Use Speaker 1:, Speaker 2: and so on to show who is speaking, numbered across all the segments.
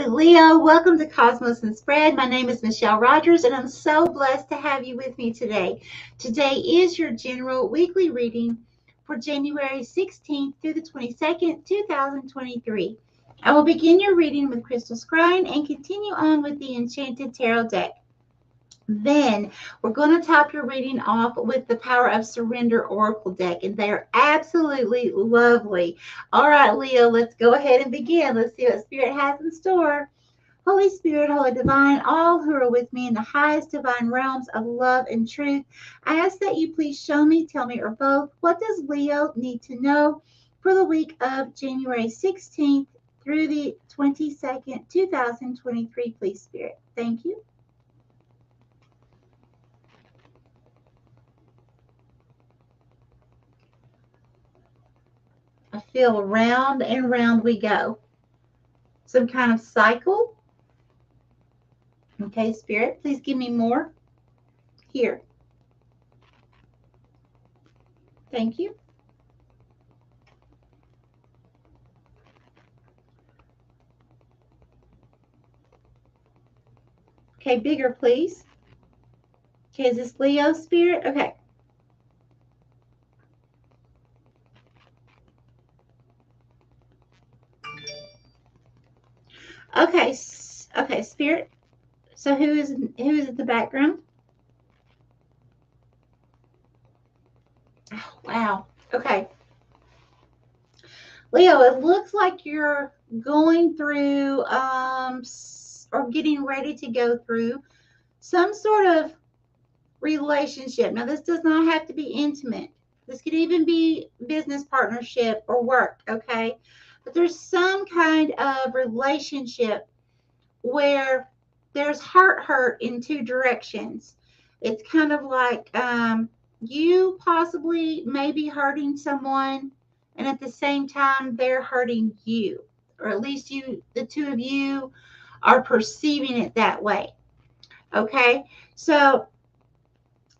Speaker 1: Howdy, Leo. Welcome to Cosmos and Spread. My name is Michelle Rogers, and I'm so blessed to have you with me today. Today is your general weekly reading for January 16th through the 22nd, 2023. I will begin your reading with Crystal Scrying and continue on with the Enchanted Tarot deck. Then we're going to top your reading off with the Power of Surrender Oracle deck, and they are absolutely lovely. All right, Leo, let's go ahead and begin. Let's see what Spirit has in store. Holy Spirit, Holy Divine, all who are with me in the highest divine realms of love and truth, I ask that you please show me, tell me, or both, what does Leo need to know for the week of January 16th through the 22nd, 2023, please, Spirit. Thank you. I feel round and round we go. Some kind of cycle. Okay, Spirit, please give me more. Here. Thank you. Okay, bigger, please. Okay, is this Leo, Spirit? Okay. Okay, okay, Spirit. So who is in the background? Oh, wow. Okay. Leo, it looks like you're going through or getting ready to go through some sort of relationship. Now, this does not have to be intimate. This could even be business partnership or work, okay? But there's some kind of relationship where there's heart hurt in two directions. It's kind of like you possibly may be hurting someone, and at the same time, they're hurting you. Or at least the two of you are perceiving it that way. Okay? So,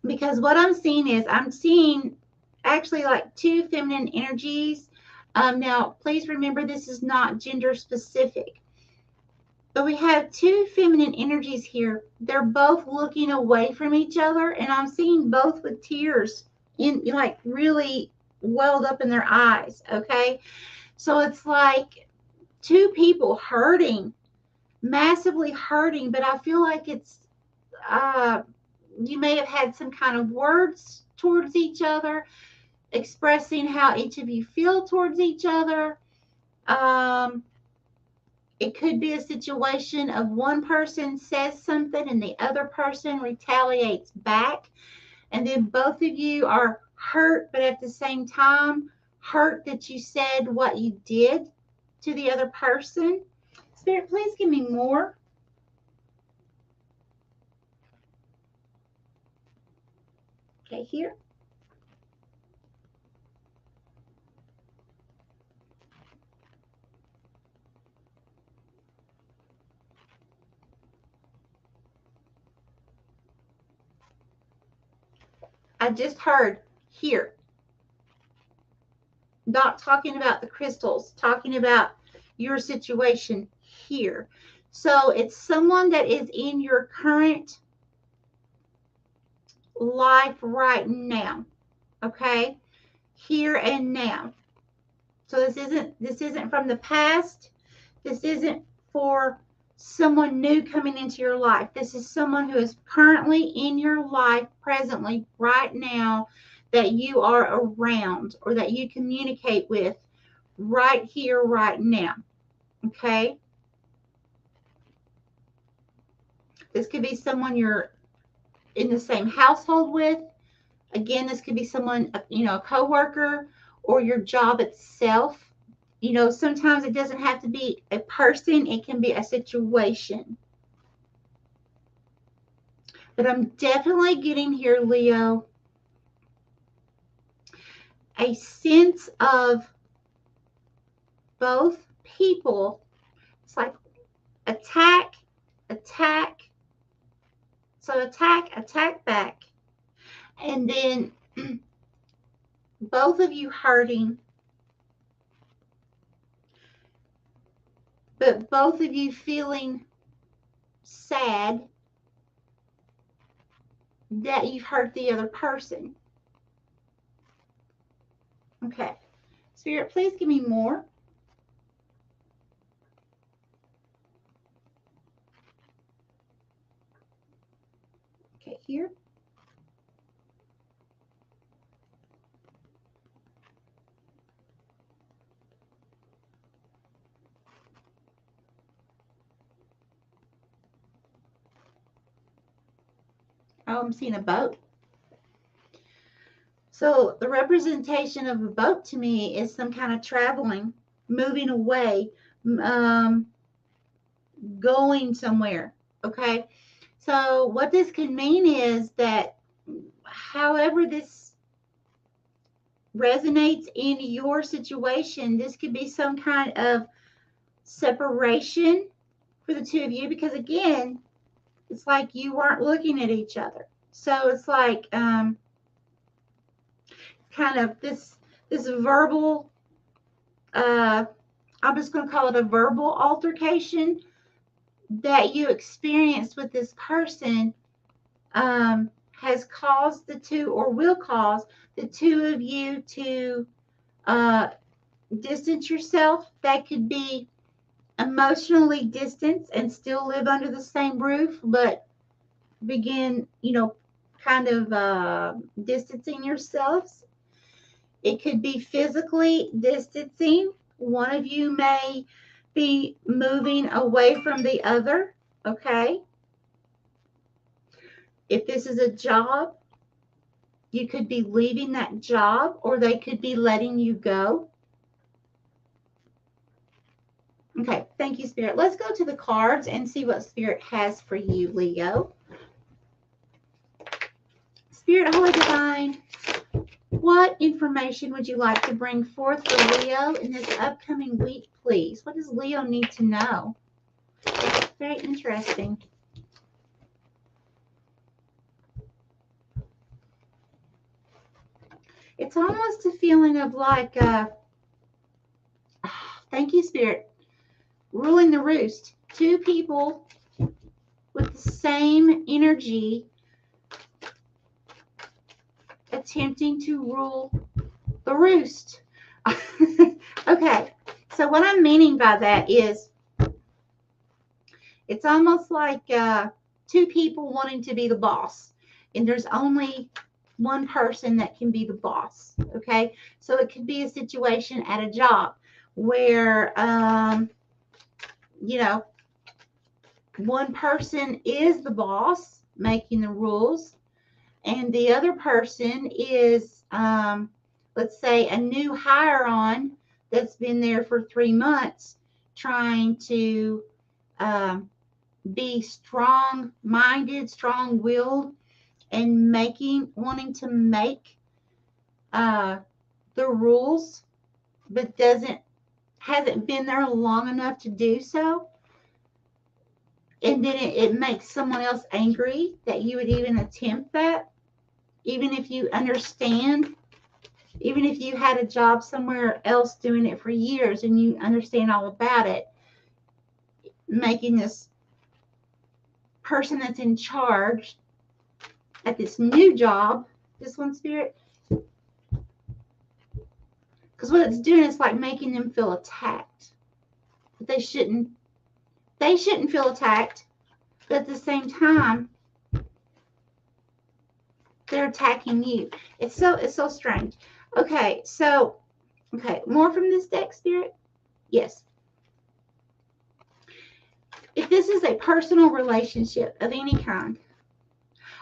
Speaker 1: because what I'm seeing actually like two feminine energies. Now, please remember this is not gender specific. But we have two feminine energies here. They're both looking away from each other, and I'm seeing both with tears in like really welled up in their eyes. Okay, so it's like two people hurting, massively hurting, but I feel like it's you may have had some kind of words towards each other, expressing how each of you feel towards each other. It could be a situation of one person says something and the other person retaliates back. And then both of you are hurt, but at the same time, hurt that you said what you did to the other person. Spirit, please give me more. Okay, here. I just heard here. Not talking about the crystals, talking about your situation here. So it's someone that is in your current life right now. Okay? Here and now. So this isn't from the past. This isn't for someone new coming into your life. This is someone who is currently in your life presently right now that you are around or that you communicate with right here, right now. Okay? This could be someone you're in the same household with. Again, this could be someone, a coworker or your job itself. Sometimes it doesn't have to be a person. It can be a situation. But I'm definitely getting here, Leo, a sense of both people. It's like attack. So attack back. And then both of you hurting. but both of you feeling sad that you've hurt the other person. Okay. Spirit, please give me more. Okay, here. Oh, I'm seeing a boat. So the representation of a boat to me is some kind of traveling, moving away, going somewhere. Okay. So what this could mean is that however this resonates in your situation, this could be some kind of separation for the two of you, because again, it's like you weren't looking at each other. So it's like kind of this verbal, I'm just going to call it a verbal altercation that you experienced with this person has caused the two, or will cause the two of you to distance yourself. That could be emotionally distance and still live under the same roof, but begin, kind of distancing yourselves. It could be physically distancing. One of you may be moving away from the other, okay? If this is a job, you could be leaving that job, or they could be letting you go. Okay, thank you, Spirit. Let's go to the cards and see what Spirit has for you, Leo. Spirit, Holy Divine, what information would you like to bring forth for Leo in this upcoming week, please? What does Leo need to know? It's very interesting. It's almost a feeling of like, thank you, Spirit, ruling the roost. Two people with the same energy attempting to rule the roost. Okay, so what I'm meaning by that is it's almost like two people wanting to be the boss, and there's only one person that can be the boss. Okay, so it could be a situation at a job where one person is the boss making the rules, and the other person is let's say a new hire on that's been there for 3 months, trying to be strong-minded, strong-willed, and wanting to make the rules, but hasn't been there long enough to do so. And then it makes someone else angry that you would even attempt that, even if you understand, even if you had a job somewhere else doing it for years and you understand all about it. Making this person that's in charge at this new job, this one, Spirit, because what it's doing is like making them feel attacked. But they shouldn't feel attacked, but at the same time they're attacking you. It's so strange. Okay, so more from this deck, Spirit? Yes. If this is a personal relationship of any kind,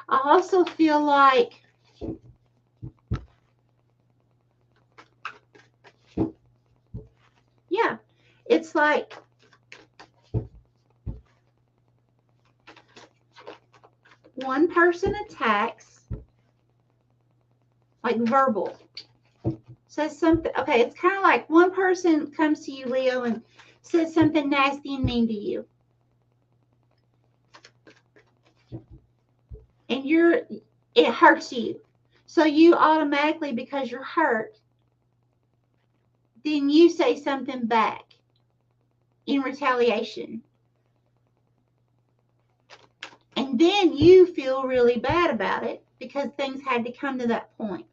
Speaker 1: I also feel like it's like one person attacks, like verbal, says something. Okay, it's kind of like one person comes to you, Leo, and says something nasty and mean to you. And it hurts you. So you automatically, because you're hurt, then you say something back. in retaliation. And then you feel really bad about it because things had to come to that point.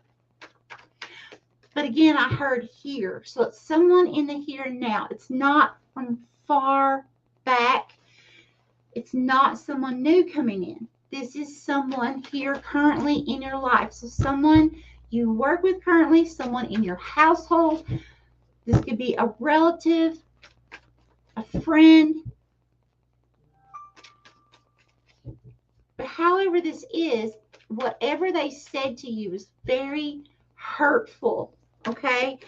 Speaker 1: But again, I heard here. So it's someone in the here and now. It's not from far back. It's not someone new coming in. This is someone here currently in your life. So someone you work with currently, someone in your household. This could be a relative, a friend. But however this is, whatever they said to you is very hurtful, okay?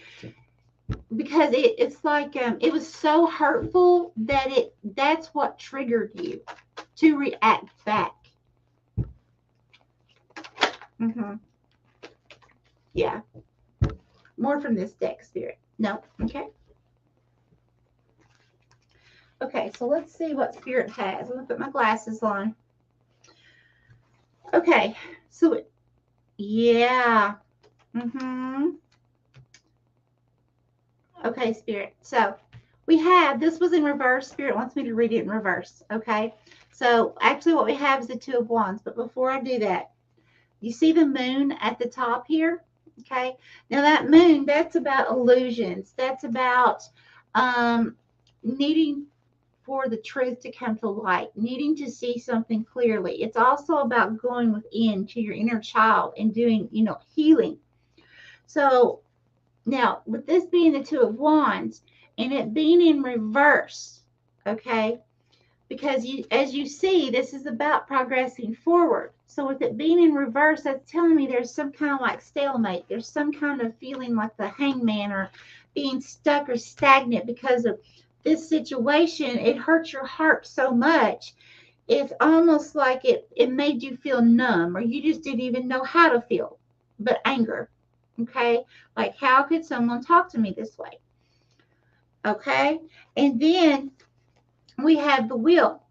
Speaker 1: Because it's like it was so hurtful that that's what triggered you to react back. Yeah. More from this deck, Spirit. No. Okay. Okay, so let's see what Spirit has. I'm going to put my glasses on. Okay, so yeah. Okay, Spirit. So we have, this was in reverse. Spirit wants me to read it in reverse. Okay. So actually what we have is the Two of Wands. But before I do that, you see the moon at the top here? Okay. Now that moon, that's about illusions. That's about needing for the truth to come to light, needing to see something clearly. It's also about going within to your inner child and doing, healing. So now, with this being the Two of Wands and it being in reverse, okay, because as you see, this is about progressing forward. So with it being in reverse, that's telling me there's some kind of like stalemate. There's some kind of feeling like the hangman or being stuck or stagnant because of this situation. It hurts your heart so much. It's almost like it made you feel numb, or you just didn't even know how to feel, but anger. Okay, like how could someone talk to me this way? Okay, and then we have the wheel.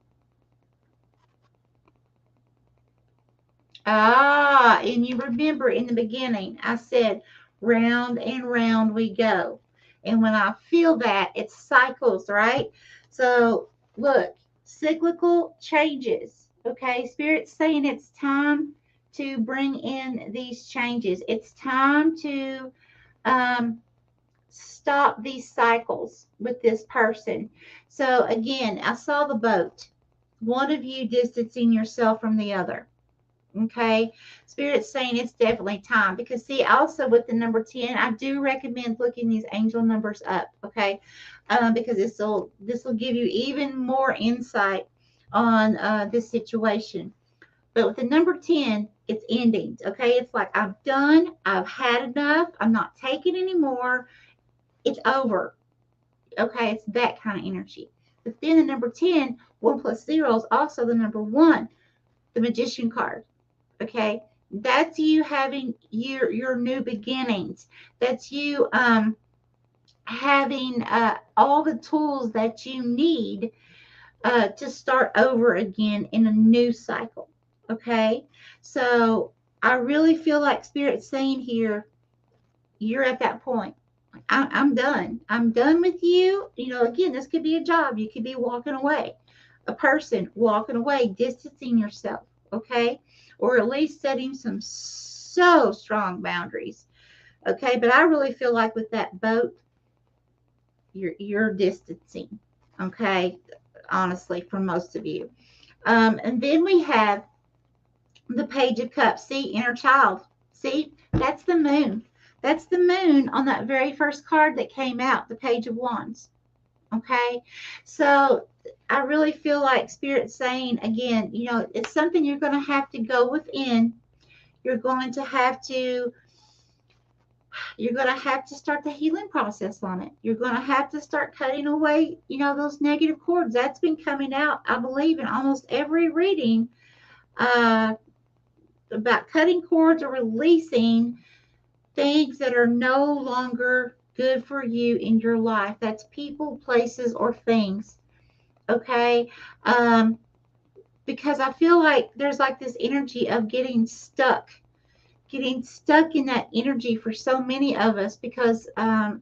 Speaker 1: And you remember in the beginning, I said, round and round we go. And when I feel that, it cycles, right? So look, cyclical changes. Okay, Spirit's saying it's time to bring in these changes. It's time to stop these cycles with this person. So again, I saw the boat. One of you distancing yourself from the other. Okay, Spirit's saying it's definitely time, because see, also with the number 10, I do recommend looking these angel numbers up. Okay, because this will give you even more insight on this situation. But with the number 10, it's endings. Okay, it's like I'm done. I've had enough. I'm not taking anymore. It's over. Okay, it's that kind of energy. But then the number 10, 1 plus 0 is also the number 1, the Magician card. Okay, that's you having your new beginnings. That's you having all the tools that you need to start over again in a new cycle. Okay, so I really feel like Spirit's saying here, you're at that point. I'm done. I'm done with you. Again, this could be a job. You could be walking away. A person walking away, distancing yourself. Okay, or at least setting some so strong boundaries. Okay, but I really feel like with that boat, you're distancing. Okay, honestly, for most of you. And then we have the Page of Cups. See, inner child. See, that's the moon. That's the moon on that very first card that came out, the Page of Wands. Okay, so I really feel like Spirit's saying, again, it's something you're going to have to go within. You're going to have to start the healing process on it. You're going to have to start cutting away, those negative cords. That's been coming out, I believe, in almost every reading about cutting cords or releasing things that are no longer good for you in your life. That's people, places, or things. Okay, because I feel like there's like this energy of getting stuck getting stuck in that energy for so many of us, because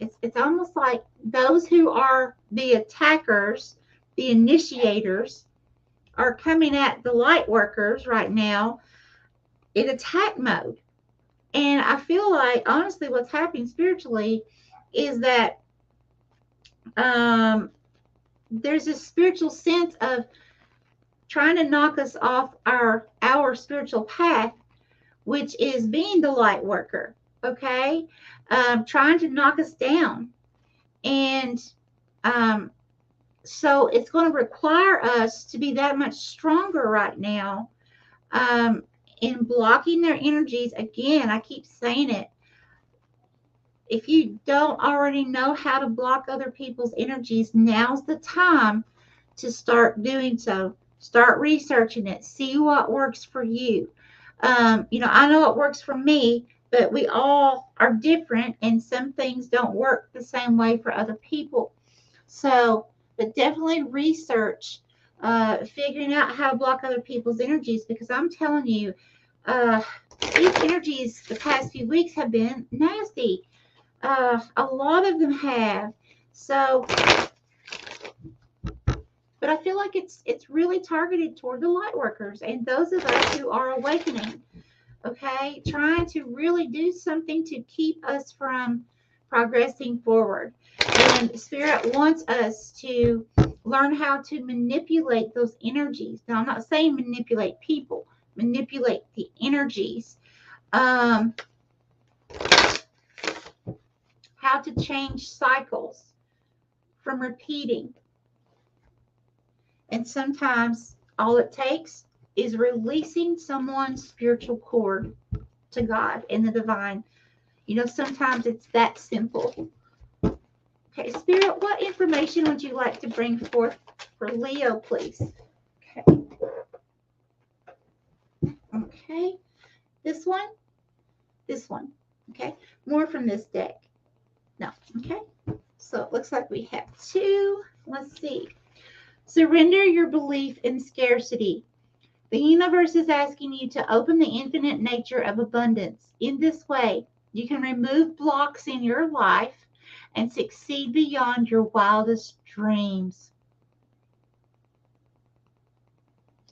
Speaker 1: it's almost like those who are the attackers, the initiators, are coming at the light workers right now in attack mode. And I feel like, honestly, what's happening spiritually is that there's a spiritual sense of trying to knock us off our spiritual path, which is being the light worker, okay? Trying to knock us down. And so it's going to require us to be that much stronger right now in blocking their energies. Again, I keep saying it. If you don't already know how to block other people's energies, now's the time to start doing so. Start researching it. See what works for you. I know it works for me, but we all are different, and some things don't work the same way for other people. So, but definitely research figuring out how to block other people's energies, because I'm telling you, these energies the past few weeks have been nasty. A lot of them have. So, but I feel like it's really targeted toward the light workers and those of us who are awakening. Okay, trying to really do something to keep us from progressing forward. And Spirit wants us to learn how to manipulate those energies. Now, I'm not saying manipulate people, manipulate the energies. How to change cycles from repeating. And sometimes all it takes is releasing someone's spiritual cord to God and the divine. Sometimes it's that simple. Okay, Spirit, what information would you like to bring forth for Leo, please? Okay. Okay. This one. Okay. More from this deck. No. Okay. So it looks like we have two. Let's see. Surrender your belief in scarcity. The universe is asking you to open the infinite nature of abundance. In this way, you can remove blocks in your life and succeed beyond your wildest dreams.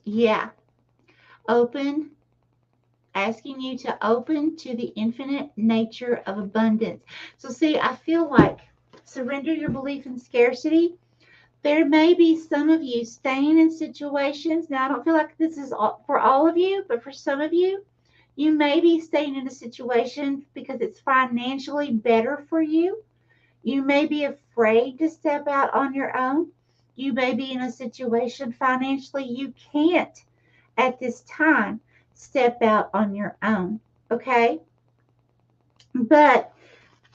Speaker 1: Yeah. Asking you to open to the infinite nature of abundance. So see, I feel like surrender your belief in scarcity. There may be some of you staying in situations. Now, I don't feel like this is for all of you, but for some of you, you may be staying in a situation because it's financially better for you. You may be afraid to step out on your own. You may be in a situation financially you can't at this time step out on your own. Okay? But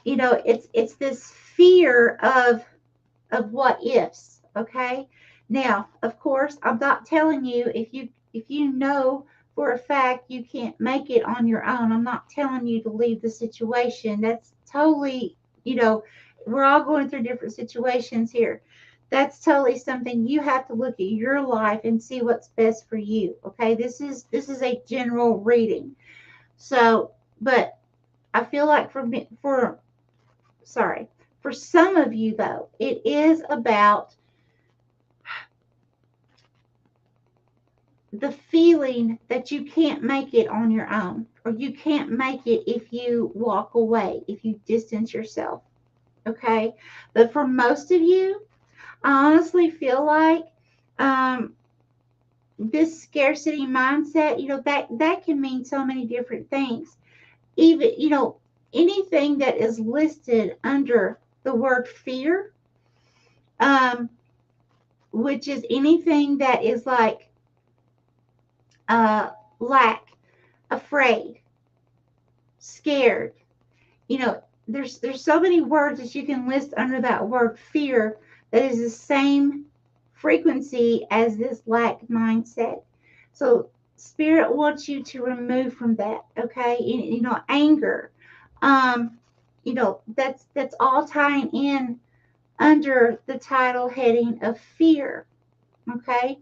Speaker 1: it's this fear of what ifs. Okay? Now, of course, I'm not telling you if you know for a fact you can't make it on your own. I'm not telling you to leave the situation. That's totally, we're all going through different situations here. That's totally something you have to look at your life and see what's best for you. Okay, this is a general reading. So, but I feel like for some of you though, it is about the feeling that you can't make it on your own, or you can't make it if you walk away, if you distance yourself. Okay, but for most of you, I honestly feel like this scarcity mindset, that can mean so many different things. Even, anything that is listed under the word fear, which is anything that is like lack, afraid, scared. There's so many words that you can list under that word fear that is the same frequency as this lack mindset. So Spirit wants you to remove from that. Okay, anger. That's all tying in under the title heading of fear. Okay,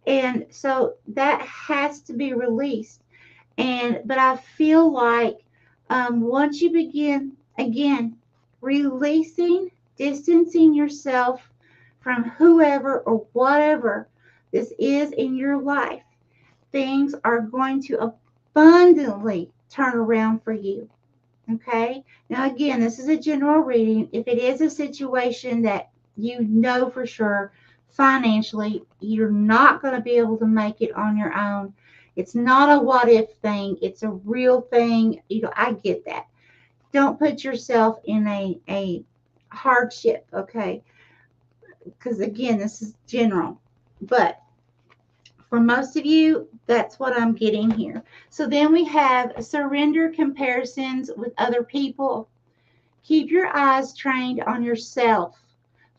Speaker 1: and so that has to be released. But I feel like once you begin again releasing, distancing yourself from whoever or whatever this is in your life, things are going to abundantly turn around for you. Okay. Now, again, this is a general reading. If it is a situation that you know for sure financially you're not going to be able to make it on your own, it's not a what if thing, it's a real thing. I get that. Don't put yourself in a hardship, okay? Because again, this is general. But for most of you, that's what I'm getting here. So then we have surrender comparisons with other people. Keep your eyes trained on yourself.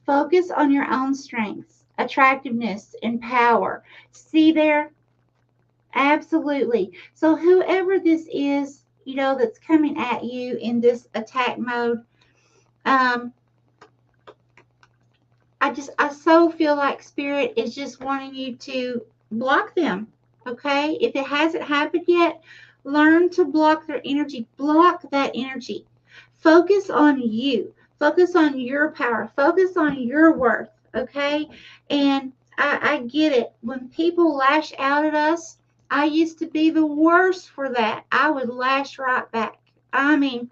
Speaker 1: Focus on your own strengths, attractiveness, and power. See there? Absolutely. So whoever this is, that's coming at you in this attack mode, I so feel like Spirit is just wanting you to block them. Okay? If it hasn't happened yet, learn to block their energy. Block that energy. Focus on you. Focus on your power. Focus on your worth. Okay? And I get it. When people lash out at us, I used to be the worst for that. I would lash right back. I mean,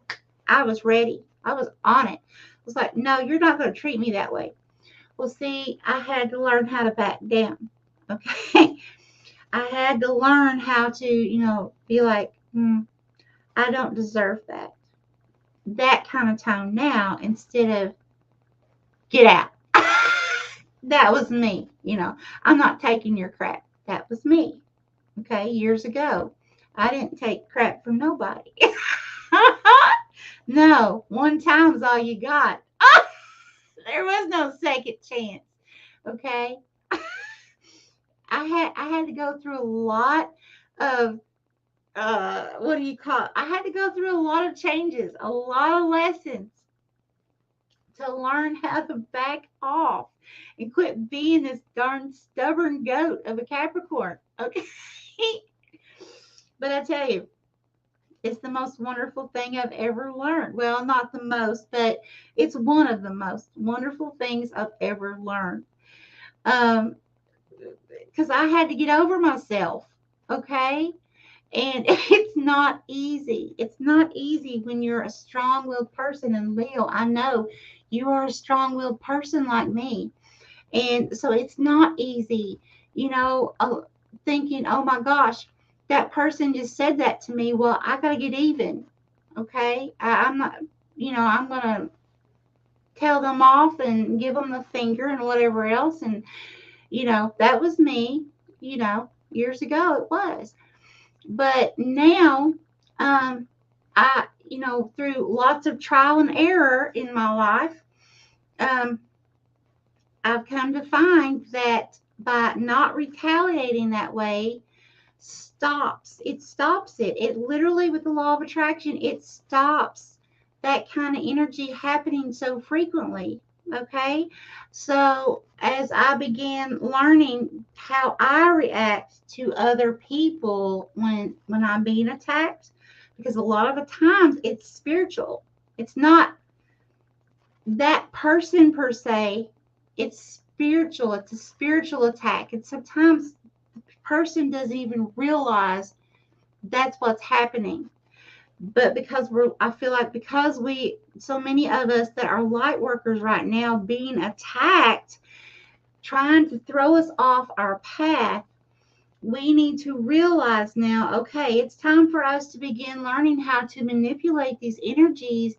Speaker 1: I was ready. I was on it. I was like, no, you're not going to treat me that way. Well, see, I had to learn how to back down. Okay? I had to learn how to, be like, I don't deserve that. That kind of tone now instead of get out. That was me. I'm not taking your crap. That was me. Okay? Years ago. I didn't take crap from nobody. No, one time's all you got. There was no second chance. Okay? I had to go through a lot of what do you call it? I had to go through a lot of changes, a lot of lessons to learn how to back off and quit being this darn stubborn goat of a Capricorn. Okay. But I tell you, it's the most wonderful thing I've ever learned. Well, not the most, but it's one of the most wonderful things I've ever learned. Because I had to get over myself. Okay. And it's not easy. It's not easy when you're a strong-willed person. And Leo, I know you are a strong-willed person like me. And so it's not easy, thinking, oh my gosh, that person just said that to me. Well, I got to get even. Okay. I'm not, I'm going to tell them off and give them the finger and whatever else. And, that was me, years ago it was. But now, through lots of trial and error in my life, I've come to find that by not retaliating that way, it stops it. It literally, with the law of attraction, it stops that kind of energy happening so frequently. Okay. So as I began learning how I react to other people when I'm being attacked, because a lot of the times it's spiritual. It's not that person per se. It's spiritual. It's a spiritual attack. And sometimes the person doesn't even realize that's what's happening. But I feel like because so many of us that are light workers right now being attacked, trying to throw us off our path, we need to realize now, okay, it's time for us to begin learning how to manipulate these energies,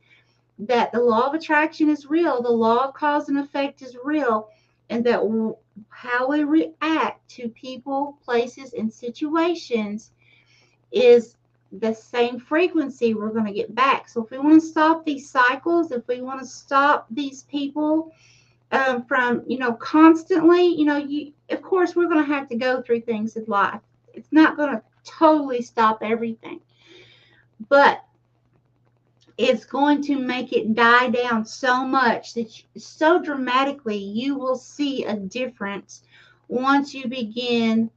Speaker 1: that the law of attraction is real, the law of cause and effect is real, and that how we react to people, places, and situations is the same frequency we're going to get back. So if we want to stop these cycles, if we want to stop these people from, constantly, of course, we're going to have to go through things in life. It's not going to totally stop everything, but it's going to make it die down so much so dramatically, you will see a difference once you begin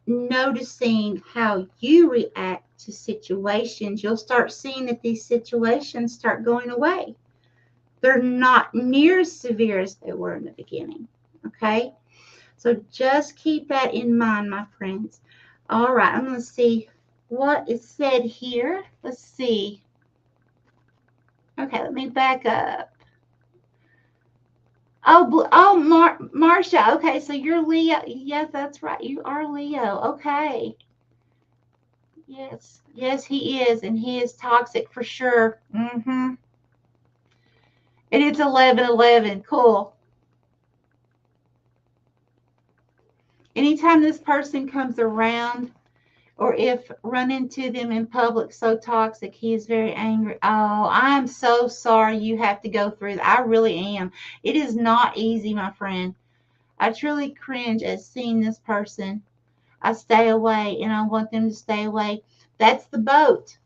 Speaker 1: noticing how you react to situations, you'll start seeing that these situations start going away. They're not near as severe as they were in the beginning. Okay? So just keep that in mind, my friends. All right, I'm going to see what is said here. Let's see. Okay, let me back up. Marcia. Okay, so you're Leo. Yes, that's right. You are Leo. Okay. Yes, yes, he is, and he is toxic for sure. And it's 11/11. Cool. Anytime this person comes around, or if run into them in public, so toxic, he is very angry. Oh, I'm so sorry you have to go through that. I really am. It is not easy, my friend. I truly cringe at seeing this person. I stay away, and I want them to stay away. That's the boat.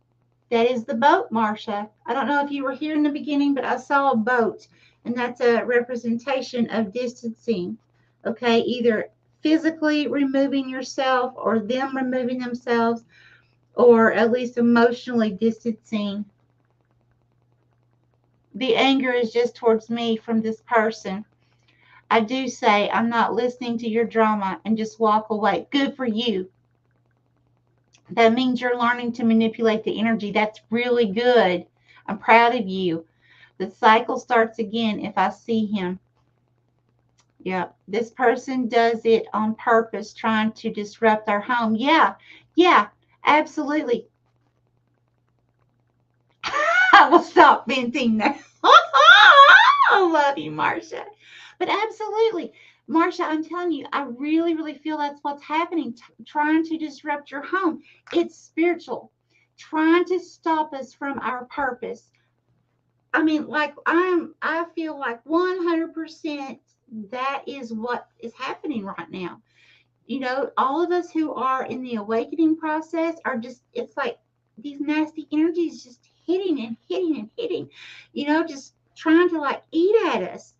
Speaker 1: That is the boat, Marcia. I don't know if you were here in the beginning, but I saw a boat, and that's a representation of distancing. Okay, either physically removing yourself or them removing themselves, or at least emotionally distancing. The anger is just towards me from this person. I do say I'm not listening to your drama and just walk away. Good for you. That means you're learning to manipulate the energy. That's really good. I'm proud of you. The cycle starts again if I see him. Yeah, this person does it on purpose, trying to disrupt our home. Yeah, absolutely. I will stop venting now. I love you, Marcia. But absolutely, Marcia, I'm telling you, I really, really feel that's what's happening, trying to disrupt your home. It's spiritual, trying to stop us from our purpose. I mean, like I feel like 100% that is what is happening right now. You know, all of us who are in the awakening process are just, it's like these nasty energies just hitting and hitting and hitting, you know, just trying to like eat at us.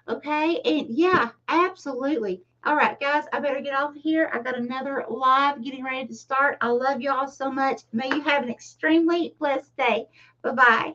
Speaker 1: Okay. And yeah, absolutely. All right, guys, I better get off here. I got another live getting ready to start. I love you all so much. May you have an extremely blessed day. Bye bye.